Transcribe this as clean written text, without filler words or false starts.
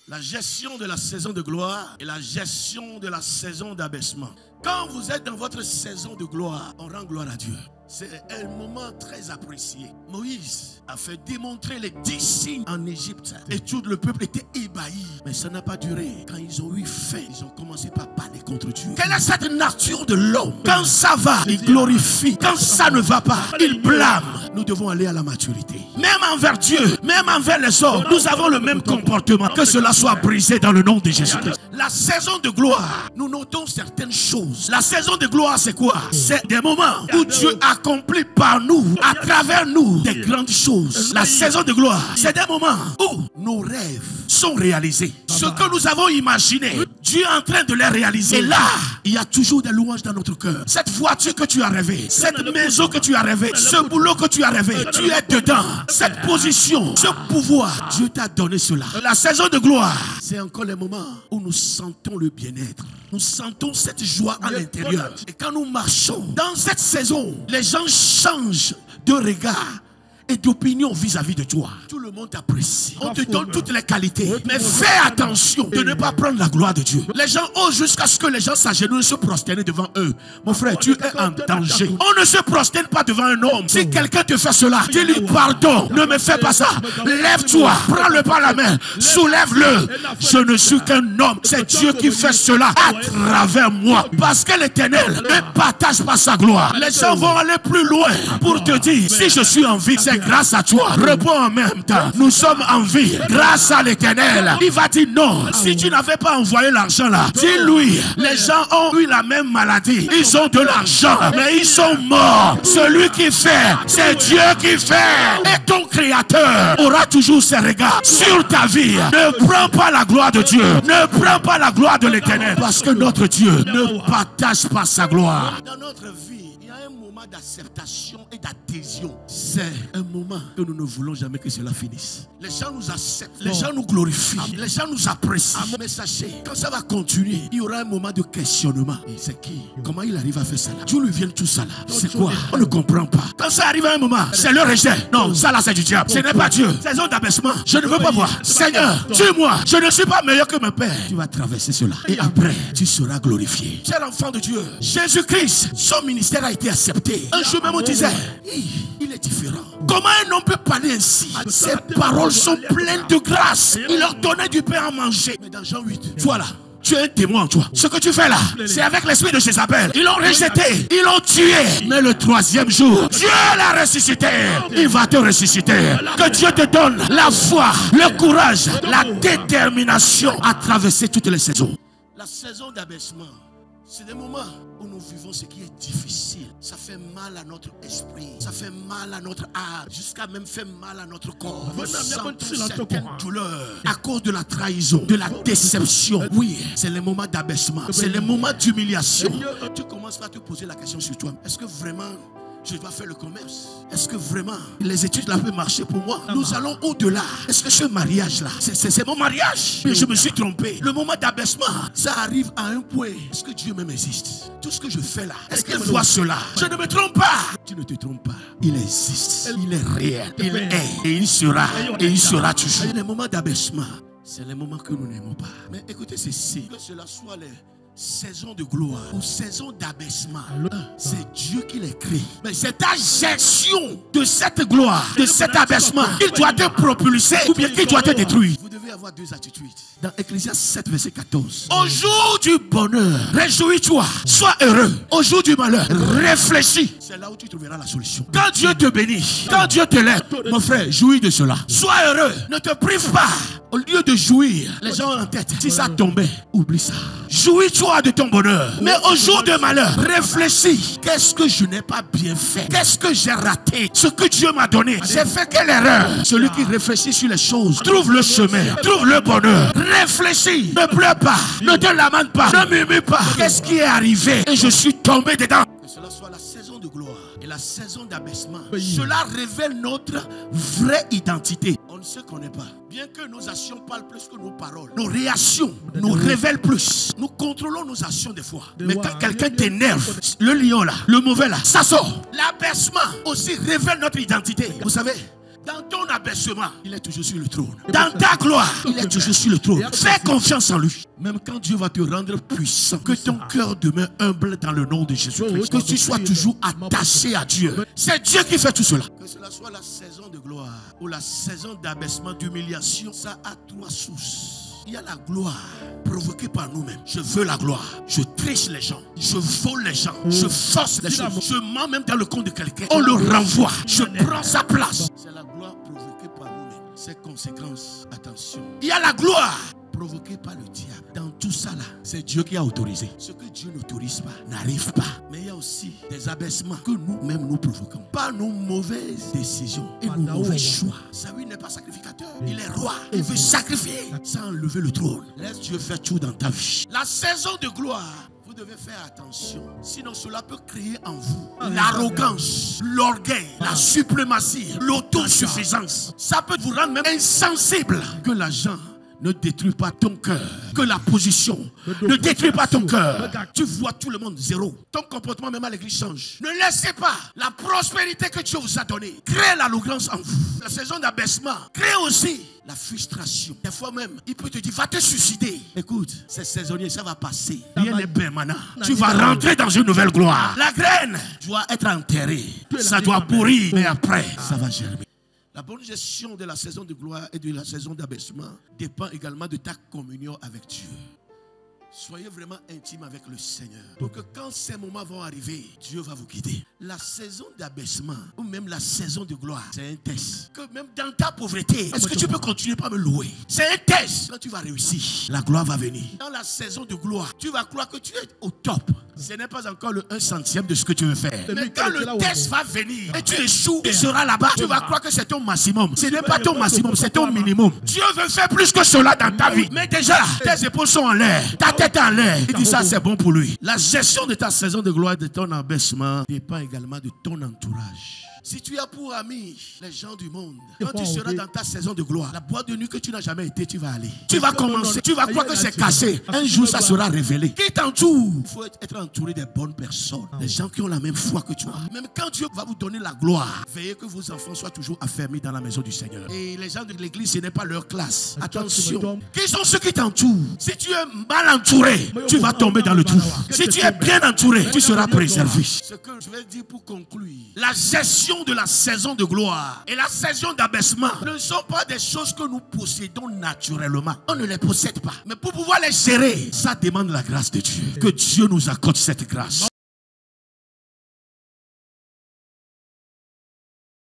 La gestion de la saison de gloire et la gestion de la saison d'abaissement. Quand vous êtes dans votre saison de gloire, on rend gloire à Dieu. C'est un moment très apprécié. Moïse a fait démontrer les 10 signes en Égypte. Et tout le peuple était ébahi. Mais ça n'a pas duré. Quand ils ont eu faim, ils ont commencé par parler contre Dieu. Quelle est cette nature de l'homme? Quand ça va, il glorifie. Quand ça ne va pas, il blâme. Nous devons aller à la maturité. Même envers Dieu, même envers les hommes, nous avons le même comportement. Que cela soit brisé dans le nom de Jésus-Christ. La saison de gloire, nous notons certaines choses. La saison de gloire, c'est quoi? C'est des moments où Dieu accomplit par nous, à travers nous, des grandes choses. La saison de gloire, c'est des moments où nos rêves sont réalisés. Ce que nous avons imaginé, Dieu est en train de les réaliser. Et là, il y a toujours des louanges dans notre cœur. Cette voiture que tu as rêvée, cette maison que tu as rêvée, ce boulot que tu as rêvé, tu es dedans. Cette position, ce pouvoir, Dieu t'a donné cela. La saison de gloire, c'est encore les moments où nous sentons le bien-être. Nous sentons cette joie à l'intérieur. Et quand nous marchons dans cette saison, les gens changent de regard et d'opinion vis-à-vis de toi. Tout le monde t'apprécie. On te donne toutes les qualités. Mais fais attention de ne pas prendre la gloire de Dieu. Les gens osent jusqu'à ce que les gens s'agenouillent et se prosternent devant eux. Mon frère, tu es en danger. On ne se prosterne pas devant un homme. Si quelqu'un te fait cela, dis-lui pardon. Ne me fais pas ça. Lève-toi. Prends-le par la main. Soulève-le. Je ne suis qu'un homme. C'est Dieu qui fait cela à travers moi. Parce que l'Éternel ne partage pas sa gloire. Les gens vont aller plus loin pour te dire, si je suis en vie, c'est grâce à toi. Réponds en même temps. Nous sommes en vie grâce à l'Éternel. Il va dire non. Si tu n'avais pas envoyé l'argent là, dis-lui, les gens ont eu la même maladie. Ils ont de l'argent, mais ils sont morts. Celui qui fait, c'est Dieu qui fait. Et ton Créateur aura toujours ses regards sur ta vie. Ne prends pas la gloire de Dieu. Ne prends pas la gloire de l'Éternel. Parce que notre Dieu ne partage pas sa gloire. Dans notre vie, il y a un moment d'acceptation et d'adhésion. C'est un moment que nous ne voulons jamais que cela finisse. Les gens nous acceptent, les gens nous glorifient, les gens nous apprécient. Mais sachez, quand ça va continuer, il y aura un moment de questionnement. Et c'est qui? Comment il arrive à faire ça là? D'où lui vient tout ça là? C'est quoi? On ne comprend pas. Quand ça arrive à un moment, c'est le rejet. Non, ça là c'est du diable. Ce n'est pas Dieu. Saison d'abaissement. Je ne veux pas voir. Seigneur, tue-moi. Je ne suis pas meilleur que mon Père. Tu vas traverser cela. Et après, tu seras glorifié. Cher enfant de Dieu, Jésus-Christ, son ministère a été accepté. Un jour même on disait, il est différent. Comment un homme peut parler ainsi? Ses paroles sont pleines de grâce. Il leur donnait du pain à manger. Mais dans Jean 8, voilà. Tu es un témoin, toi. Ce que tu fais là, c'est avec l'esprit de Jézabel. Ils l'ont rejeté, ils l'ont tué. Mais le troisième jour, Dieu l'a ressuscité. Il va te ressusciter. Que Dieu te donne la foi, le courage, la détermination à traverser toutes les saisons. La saison d'abaissement, c'est des moments où nous vivons ce qui est difficile. Ça fait mal à notre esprit. Ça fait mal à notre âme. Jusqu'à même faire mal à notre corps. Nous sentons certaines douleurs à cause de la trahison, de la déception. Oui, c'est les moments d'abaissement. C'est les moments d'humiliation. Tu commences à te poser la question sur toi. Est-ce que vraiment je dois faire le commerce? Est-ce que vraiment les études là peuvent marcher pour moi? Nous allons au-delà. Est-ce que ce mariage là, c'est mon mariage? Mais je me suis trompé. Le moment d'abaissement, ça arrive à un point. Est-ce que Dieu même existe? Tout ce que je fais là, est-ce qu'il voit cela? Je ne me trompe pas. Tu ne te trompes pas. Il existe. Il est réel. Il est. Et il sera. Et il sera toujours. Les moments d'abaissement, c'est les moments que nous n'aimons pas. Mais écoutez ceci. Que cela soit les saison de gloire ou saison d'abaissement, c'est Dieu qui les crée. Mais c'est ta gestion de cette gloire, de cet abaissement, qu'il doit te propulser ou bien qu'il doit te détruire. Vous devez avoir deux attitudes. Dans Ecclésiaste 7 verset 14, au jour du bonheur, réjouis-toi, sois heureux. Au jour du malheur, réfléchis. C'est là où tu trouveras la solution. Quand Dieu te bénit, quand Dieu te lève, mon frère, jouis de cela. Sois heureux, ne te prive pas. Au lieu de jouir, les gens ont en tête, si ça tombait, oublie ça. Jouis-toi de ton bonheur. Mais au jour de malheur, réfléchis. Qu'est-ce que je n'ai pas bien fait? Qu'est-ce que j'ai raté? Ce que Dieu m'a donné, j'ai fait quelle erreur? Celui qui réfléchit sur les choses trouve le chemin, trouve le bonheur. Réfléchis, ne pleure pas, ne te lamente pas, ne murmure pas. Qu'est-ce qui est arrivé? Et je suis tombé dedans. Que cela soit la saison de gloire et la saison d'abaissement. Cela révèle notre vraie identité. On ne se connaît pas. Bien que nos actions parlent plus que nos paroles, nos réactions nous révèlent plus. Nous contrôlons nos actions des fois. Mais quand quelqu'un t'énerve, le lion là, le mauvais là, ça sort. L'abaissement aussi révèle notre identité. Vous savez, Dans ton abaissement, il est toujours sur le trône. Dans ta gloire, il est toujours sur le trône. Fais confiance en lui. Même quand Dieu va te rendre puissant, que ton cœur demeure humble dans le nom de Jésus-Christ. Que tu sois toujours attaché à Dieu. C'est Dieu qui fait tout cela. Que cela soit la saison de gloire ou la saison d'abaissement, d'humiliation, ça a 3 sources. Il y a la gloire provoquée par nous-mêmes. Je veux la gloire. Je triche les gens. Je vole les gens. Je force les gens. Je mens même dans le compte de quelqu'un. On le renvoie. Je prends sa place. C'est la gloire provoquée par nous-mêmes. Ses conséquences, attention. Il y a la gloire provoquée par le diable. Dans tout ça là, c'est Dieu qui a autorisé. Ce que Dieu n'autorise pas n'arrive pas. Mais il y a aussi des abaissements que nous-mêmes nous provoquons. Par nos mauvaises décisions et nos mauvais choix. Saül n'est pas sacrificateur. Il est roi. Il veut sacrifier sans enlever le trône. Laisse Dieu faire tout dans ta vie. La saison de gloire, vous devez faire attention. Sinon cela peut créer en vous l'arrogance, l'orgueil, la suprématie, l'autosuffisance. Ça peut vous rendre même insensible. Que l'argent ne détruis pas ton cœur. Que la position ne détruit pas ton cœur. Tu vois tout le monde zéro. Ton comportement même à l'église change. Ne laissez pas la prospérité que Dieu vous a donnée créer l'arrogance en vous. La saison d'abaissement crée aussi la frustration. Des fois même, il peut te dire, va te suicider. Écoute, c'est saisonnier, ça va passer. Rien n'est permanent. Tu vas rentrer dans une nouvelle gloire. La graine doit être enterrée. Ça doit pourrir. Mais après, ça va germer. La bonne gestion de la saison de gloire et de la saison d'abaissement dépend également de ta communion avec Dieu. Soyez vraiment intime avec le Seigneur. Pour que quand ces moments vont arriver, Dieu va vous guider. La saison d'abaissement ou même la saison de gloire, c'est un test. Que même dans ta pauvreté, est-ce que tu peux continuer par me louer? C'est un test. Quand tu vas réussir, la gloire va venir. Dans la saison de gloire, tu vas croire que tu es au top. Ce n'est pas encore le 1 centième de ce que tu veux faire. Mais quand le test va venir et tu échoues, tu seras là-bas, tu vas croire que c'est ton maximum. Ce n'est pas ton maximum, c'est ton minimum. Dieu veut faire plus que cela dans ta vie. Mais déjà, tes épaules sont en l'air. Ta tête est en l'air. Il dit ça, c'est bon pour lui. La gestion de ta saison de gloire, de ton abaissement, dépend également de ton entourage. Si tu as pour amis les gens du monde, quand tu seras dans ta saison de gloire, la boîte de nuit que tu n'as jamais été, tu vas aller. Tu vas commencer, tu vas croire que c'est cassé. Un jour, ça sera révélé. Qui t'entoure? Il faut être entouré des bonnes personnes, des gens qui ont la même foi que toi. Même quand Dieu va vous donner la gloire, veillez que vos enfants soient toujours affermis dans la maison du Seigneur. Et les gens de l'église, ce n'est pas leur classe. Attention. Qui sont ceux qui t'entourent? Si tu es mal entouré, tu vas tomber dans le trou. Si tu es bien entouré, tu seras préservé. Ce que je vais dire pour conclure, la gestion de la saison de gloire et la saison d'abaissement ne sont pas des choses que nous possédons naturellement. On ne les possède pas. Mais pour pouvoir les gérer, ça demande la grâce de Dieu. Que Dieu nous accorde cette grâce.